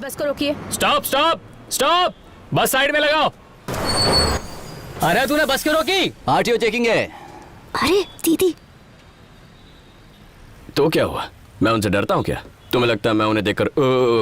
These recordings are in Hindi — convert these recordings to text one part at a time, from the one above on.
बस को रोकिए। स्टॉप स्टॉप स्टॉप, बस साइड में लगाओ। अरे तूने बस क्यों रोकी? आरटीओ चेकिंग है। अरे दीदी, तो क्या हुआ? मैं उनसे डरता हूँ क्या? तुम्हें लगता है मैं उन्हें देखकर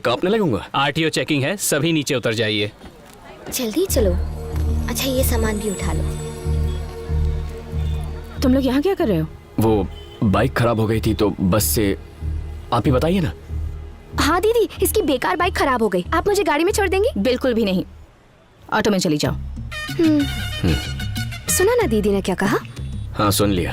कांपने लगूंगा? आरटीओ चेकिंग है, सभी नीचे उतर जाइए। जल्दी चलो। अच्छा ये सामान भी उठा लो। तुम लोग यहाँ क्या कर रहे हो? वो बाइक खराब हो गई थी तो बस से। आप ही बताइए ना। हाँ दीदी, इसकी बेकार बाइक खराब हो गई, आप मुझे गाड़ी में छोड़ देंगी? बिल्कुल भी नहीं, ऑटो में चली जाओ। सुना ना दीदी ने क्या कहा? हाँ सुन लिया।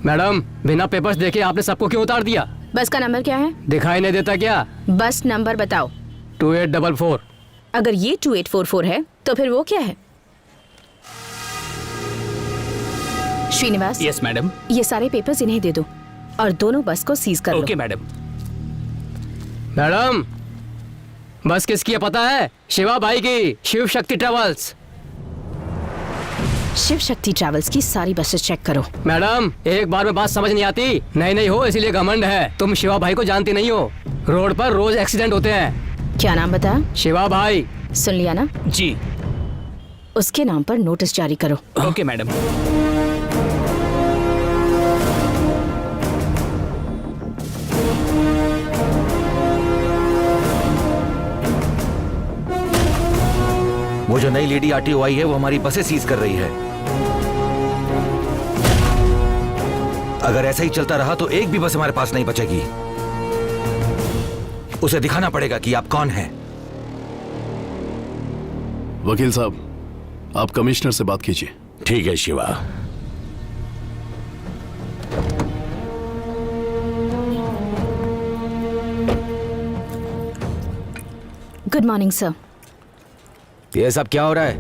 मैडम, बिना पेपर्स देखे आपने सबको क्यों उतार दिया? बस का नंबर क्या है? दिखाई नहीं देता क्या? बस नंबर बताओ। 2844। अगर ये 2844 है तो फिर वो क्या है? श्रीनिवास। Yes madam. ये सारे पेपर्स इन्हें दे दो और दोनों बस को सीज कर लो। Okay madam. मैडम, बस किसकी है पता है? शिवा भाई की, शिव शक्ति ट्रेवल्स। शिव शक्ति ट्रैवल्स की सारी बसेस चेक करो। मैडम, एक बार में बात समझ नहीं आती। नहीं हो इसीलिए घमंड है। तुम शिवा भाई को जानती नहीं हो। रोड पर रोज एक्सीडेंट होते हैं। क्या नाम बताया? शिवा भाई। सुन लिया ना? जी। उसके नाम पर नोटिस जारी करो। Okay madam. वो जो नई लेडी आरटीओ आई है वो हमारी बसें सीज कर रही है। अगर ऐसा ही चलता रहा तो एक भी बस हमारे पास नहीं बचेगी। उसे दिखाना पड़ेगा कि आप कौन हैं। वकील साहब, आप कमिश्नर से बात कीजिए। ठीक है शिवा। Good morning sir. ये सब क्या हो रहा है?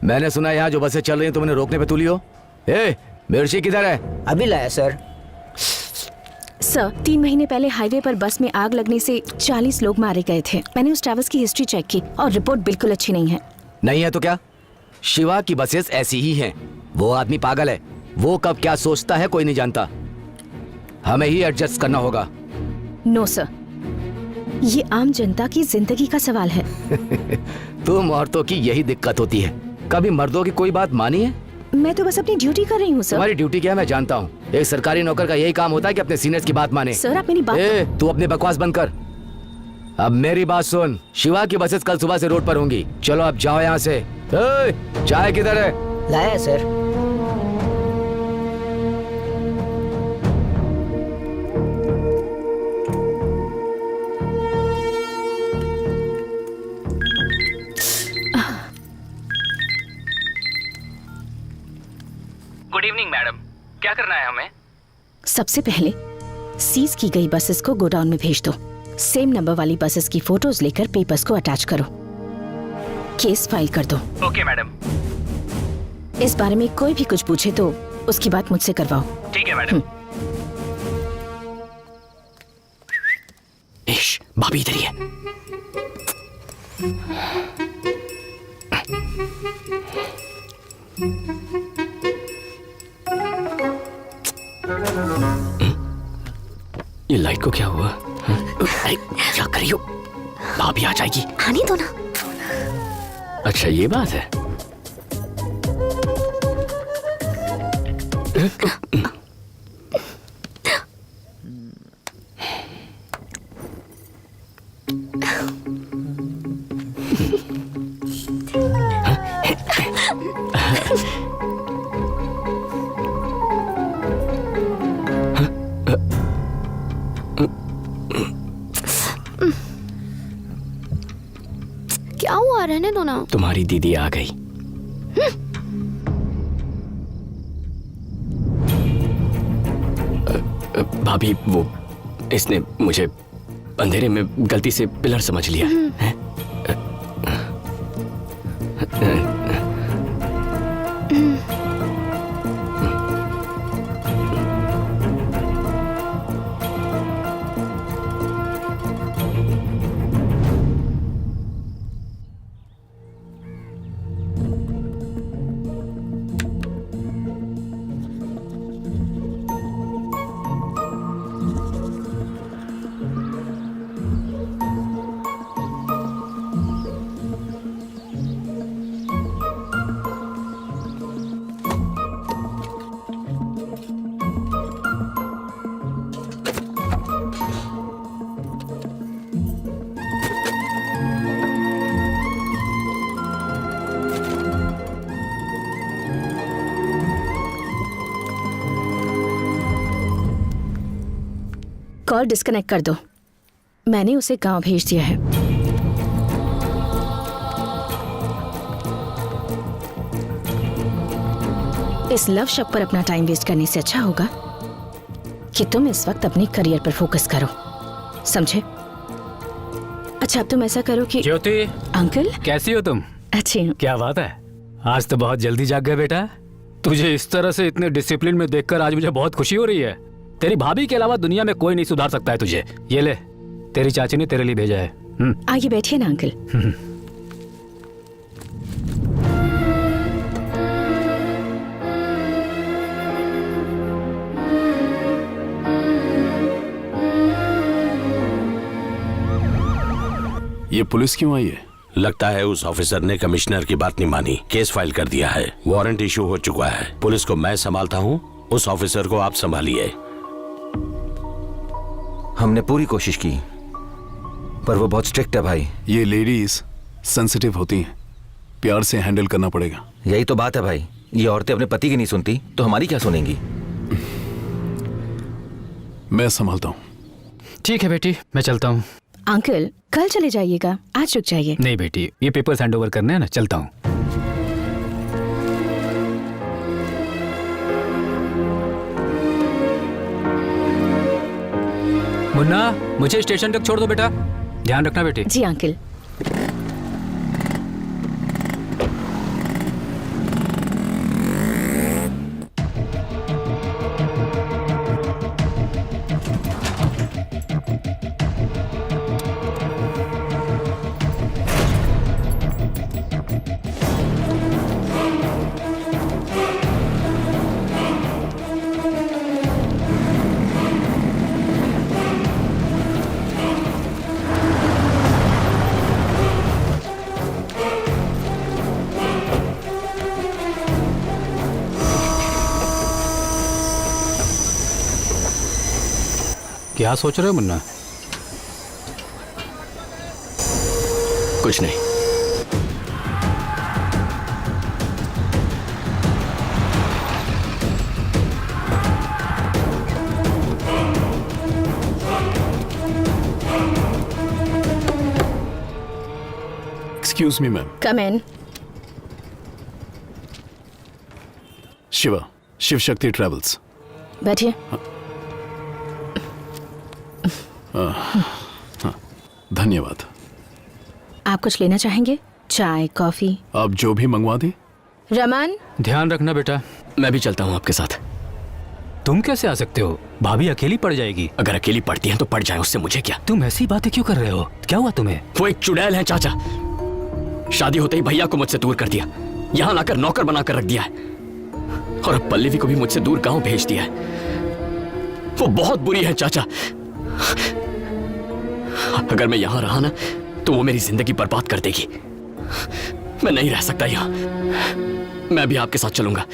मैंने सुना यहाँ जो बसें चल रही हैं तुमने रोकने पे तुली हो। ए, मिर्ची किधर है? अभी लाया सर। सर, 3 महीने पहले हाईवे पर बस में आग लगने से 40 लोग मारे गए थे। मैंने उस ट्रैवल्स की हिस्ट्री चेक की और रिपोर्ट बिल्कुल अच्छी नहीं है। नहीं है तो क्या? शिवा की बसेस ऐसी ही हैं। वो आदमी पागल है। वो कब क्या सोचता है कोई नहीं जानता। हमें ही एडजस्ट करना होगा। नो सर, ये आम जनता की जिंदगी का सवाल है। तुम औरतों की यही दिक्कत होती है। कभी मर्दों की कोई बात मानी है? मैं तो बस अपनी ड्यूटी कर रही हूँ सर। तुम्हारी ड्यूटी क्या है मैं जानता हूँ। एक सरकारी नौकर का यही काम होता है कि अपने सीनियर्स की बात माने। सर आप मेरी बात। तू अपनी बकवास बंद कर। अब मेरी बात सुन। शिवा की बसेस कल सुबह से रोड पर होंगी। चलो अब जाओ यहाँ से। चाय किधर है? लाया सर। गुड इवनिंग मैडम, क्या करना है हमें? सबसे पहले सीज की गई बसेस को गोडाउन में भेज दो। सेम नंबर वाली बसेस की फोटोज लेकर पेपर्स को अटैच करो। केस फाइल कर दो। Okay madam. इस बारे में कोई भी कुछ पूछे तो उसकी बात मुझसे करवाओ। ठीक है मैडम। भाभी इधर ही है। ये लाइट को क्या हुआ? अरे क्या कर रही हो? भाभी आ जाएगी। आने दो ना। अच्छा ये बात है। क्या हुआ? रहने दो ना। तुम्हारी दीदी आ गई। भाभी वो इसने मुझे अंधेरे में गलती से पिलर समझ लिया है। कॉल डिस्कनेक्ट कर दो। मैंने उसे गांव भेज दिया है। इस लव शॉप पर अपना टाइम वेस्ट करने से अच्छा होगा कि तुम इस वक्त अपने करियर पर फोकस करो, समझे? अच्छा, अब तुम ऐसा करो कि ज्योति, अंकल। कैसी हो तुम? अच्छी हूँ। क्या बात है, आज तो बहुत जल्दी जाग गए बेटा। तुझे इस तरह से इतने डिसिप्लिन में देखकर आज मुझे बहुत खुशी हो रही है। तेरी भाभी के अलावा दुनिया में कोई नहीं सुधार सकता है तुझे। ये ले, तेरी चाची ने तेरे लिए भेजा है। आगे बैठिए ना अंकल। ये पुलिस क्यों आई है? लगता है उस ऑफिसर ने कमिश्नर की बात नहीं मानी, केस फाइल कर दिया है, वारंट इशू हो चुका है। पुलिस को मैं संभालता हूँ, उस ऑफिसर को आप संभालिए। हमने पूरी कोशिश की पर वो बहुत स्ट्रिक्ट है भाई। ये लेडीज सेंसिटिव होती हैं, प्यार से हैंडल करना पड़ेगा। यही तो बात है भाई, ये औरतें अपने पति की नहीं सुनती तो हमारी क्या सुनेंगी? मैं संभालता हूँ। ठीक है बेटी, मैं चलता हूँ। अंकल, कल चले जाइएगा, आज रुक जाइए। नहीं बेटी, ये पेपर्स हैंड ओवर करने हैं ना, चलता हूँ। मुन्ना, मुझे स्टेशन तक छोड़ दो बेटा, ध्यान रखना बेटी। जी अंकल। क्या सोच रहे हो मुन्ना? कुछ नहीं। Excuse me ma'am. Come in. Shiva, Shiv Shakti travels. बैठिए। धन्यवाद। आप कुछ लेना चाहेंगे? चाय, कॉफी? आप जो भी मंगवा दें। रमन, ध्यान रखना बेटा। मैं भी चलता हूँ आपके साथ। तुम कैसे आ सकते हो? भाभी अकेली पड़ जाएगी। अगर अकेली पड़ती है तो पड़ जाए, उससे मुझे क्या। तुम ऐसी बातें क्यों कर रहे हो? क्या हुआ तुम्हें? वो एक चुड़ैल है चाचा। शादी होते ही भैया को मुझसे दूर कर दिया, यहाँ लाकर नौकर बनाकर रख दिया है, और अब पल्लवी को भी मुझसे दूर गांव भेज दिया है। वो बहुत बुरी है चाचा। अगर मैं यहां रहा ना तो वो मेरी जिंदगी बर्बाद कर देगी। मैं नहीं रह सकता यहाँ। मैं भी आपके साथ चलूंगा।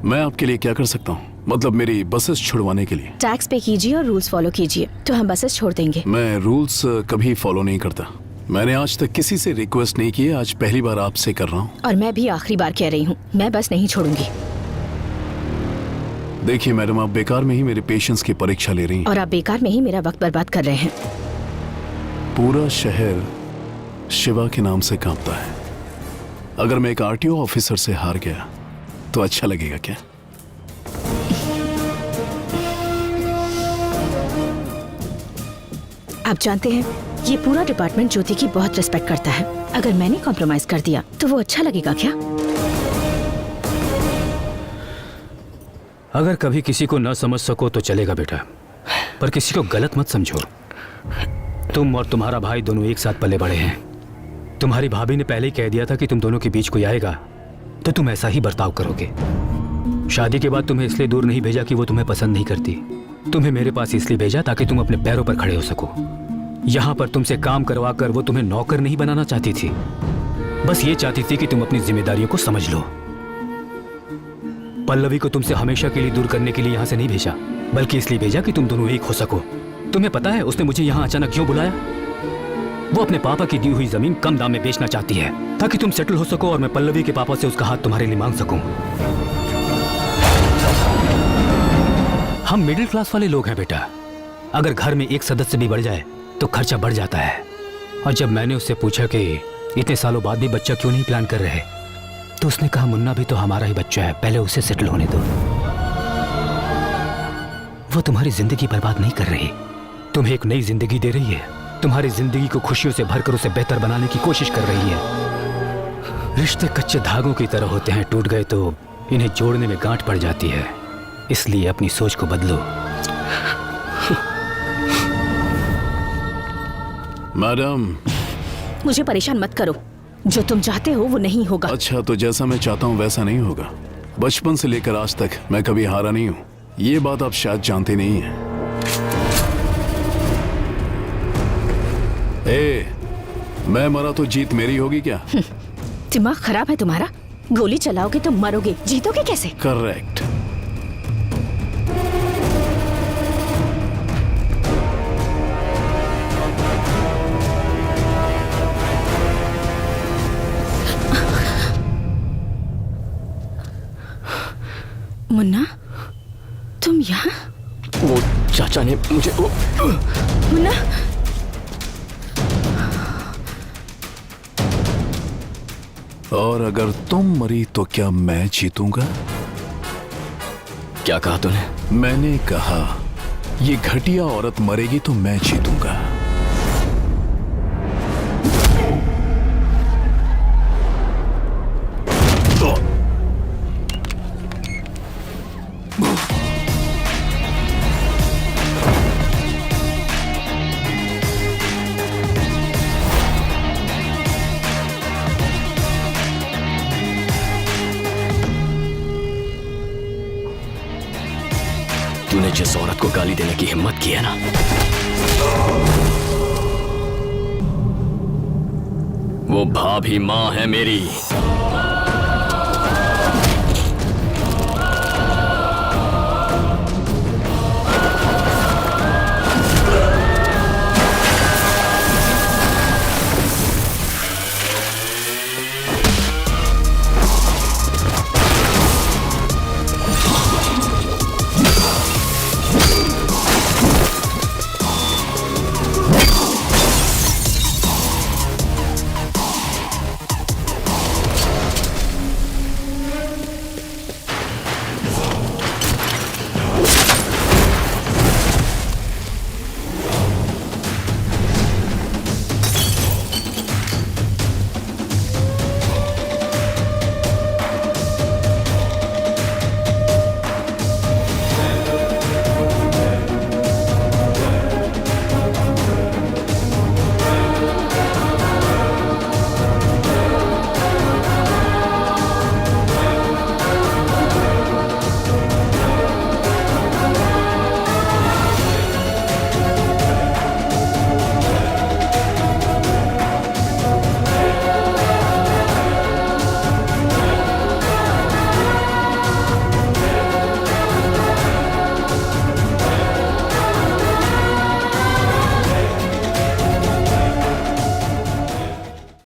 मैं आपके लिए क्या कर सकता हूँ? मतलब मेरी बसेस छुड़वाने के लिए? टैक्स पे कीजिए और रूल्स फॉलो कीजिए तो हम बसेस छोड़ देंगे। मैं रूल्स कभी फॉलो नहीं करता। मैंने आज तक किसी से रिक्वेस्ट नहीं की, आज पहली बार आपसे कर रहा हूँ। और मैं भी आखिरी बार कह रही हूँ, मैं बस नहीं छोड़ूंगी। देखिए मैडम, आप बेकार में ही मेरे पेशेंस की परीक्षा ले रही हैं। और आप बेकार में ही मेरा वक्त बर्बाद कर रहे हैं। पूरा शहर शिवा के नाम से कांपता है। अगर मैं एक आरटीओ ऑफिसर से हार गया तो अच्छा लगेगा क्या? आप जानते हैं, ये पूरा डिपार्टमेंट ज्योति की बहुत रिस्पेक्ट करता है। अगर मैंने कॉम्प्रोमाइज कर दिया तो वो अच्छा लगेगा क्या? अगर कभी किसी को न समझ सको तो चलेगा बेटा, पर किसी को गलत मत समझो। तुम और तुम्हारा भाई दोनों एक साथ पले बड़े हैं। तुम्हारी भाभी ने पहले ही कह दिया था कि तुम दोनों के बीच कोई आएगा तो तुम ऐसा ही बर्ताव करोगे। शादी के बाद तुम्हें इसलिए दूर नहीं भेजा कि वो तुम्हें पसंद नहीं करती। तुम्हें मेरे पास इसलिए भेजा ताकि तुम अपने पैरों पर खड़े हो सको। यहाँ पर तुमसे काम करवा कर वो तुम्हें नौकर नहीं बनाना चाहती थी, बस ये चाहती थी कि तुम अपनी जिम्मेदारियों को समझ लो। पल्लवी को तुमसे हमेशा के लिए दूर करने के लिए यहाँ से नहीं भेजा, बल्कि इसलिए भेजा कि तुम दोनों एक हो सको। तुम्हें पता है उसने मुझे यहाँ अचानक क्यों बुलाया? वो अपने पापा की दी हुई जमीन कम दाम में बेचना चाहती है ताकि तुम सेटल हो सको और मैं पल्लवी के पापा से उसका हाथ तुम्हारे लिए मांग सकूं। हम मिडिल क्लास वाले लोग हैं बेटा। अगर घर में एक सदस्य भी बढ़ जाए तो खर्चा बढ़ जाता है। और जब मैंने उससे पूछा कि इतने सालों बाद भी बच्चा क्यों नहीं प्लान कर रहे, तो उसने कहा मुन्ना भी तो हमारा ही बच्चा है, पहले उसे सेटल होने दो। वो तुम्हारी जिंदगी बर्बाद नहीं कर रही, तुम्हें एक नई जिंदगी दे रही है। तुम्हारी जिंदगी को खुशियों से भरकर उसे बेहतर बनाने की कोशिश कर रही है। रिश्ते कच्चे धागों की तरह होते हैं, टूट गए तो इन्हें जोड़ने में गांठ पड़ जाती है। इसलिए अपनी सोच को बदलो। मैडम, मुझे परेशान मत करो। जो तुम चाहते हो वो नहीं होगा। अच्छा, तो जैसा मैं चाहता हूँ वैसा नहीं होगा। बचपन से लेकर आज तक मैं कभी हारा नहीं हूँ, ये बात आप शायद जानते नहीं हैं। मैं मरा तो जीत मेरी होगी क्या? दिमाग खराब है तुम्हारा? गोली चलाओगे तो मरोगे, जीतोगे कैसे? करेक्ट। मुन्ना, तुम यहाँ? वो चाचा ने मुझे मुन्ना, और अगर तुम मरी तो क्या मैं जीतूंगा? क्या कहा तूने? मैंने कहा ये घटिया औरत मरेगी तो मैं जीतूंगा। तूने जिस औरत को गाली देने की हिम्मत की है ना, वो भाभी माँ है मेरी।